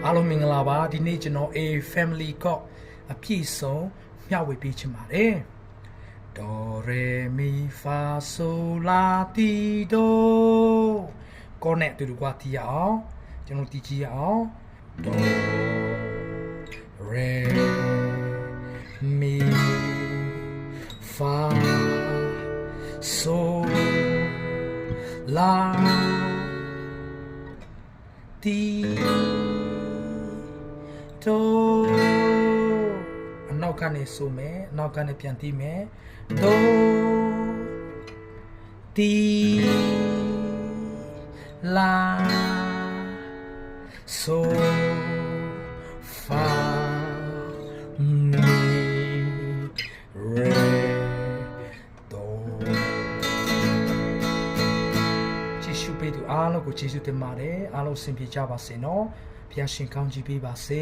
အားလုံးမင်္ဂလာပါဒီနေ့ကျွန်တော် A family ကအပြည့်စုံမျှဝေပေးချင်ပါတယ် Do re mi fa sol la ti do ကောနဲ့အတူတူကတီးရအောင်ကျွန်တော်တီးကြည့်ရအောင် Do re mi fa sol la ti do အနောက်ကနေဆိုမယ်အနောက်ကနေပြန်တီးမယ် Do ti la so fa mi re do ကျေးဇူးပေးသူအားလုံးကိုကျေးဇူးတင်ပါတယ်အားလုံးအဆင်ပြေကြပါစေနော်ဘုရားရှင်ကောင်းချီးပေးပါစေ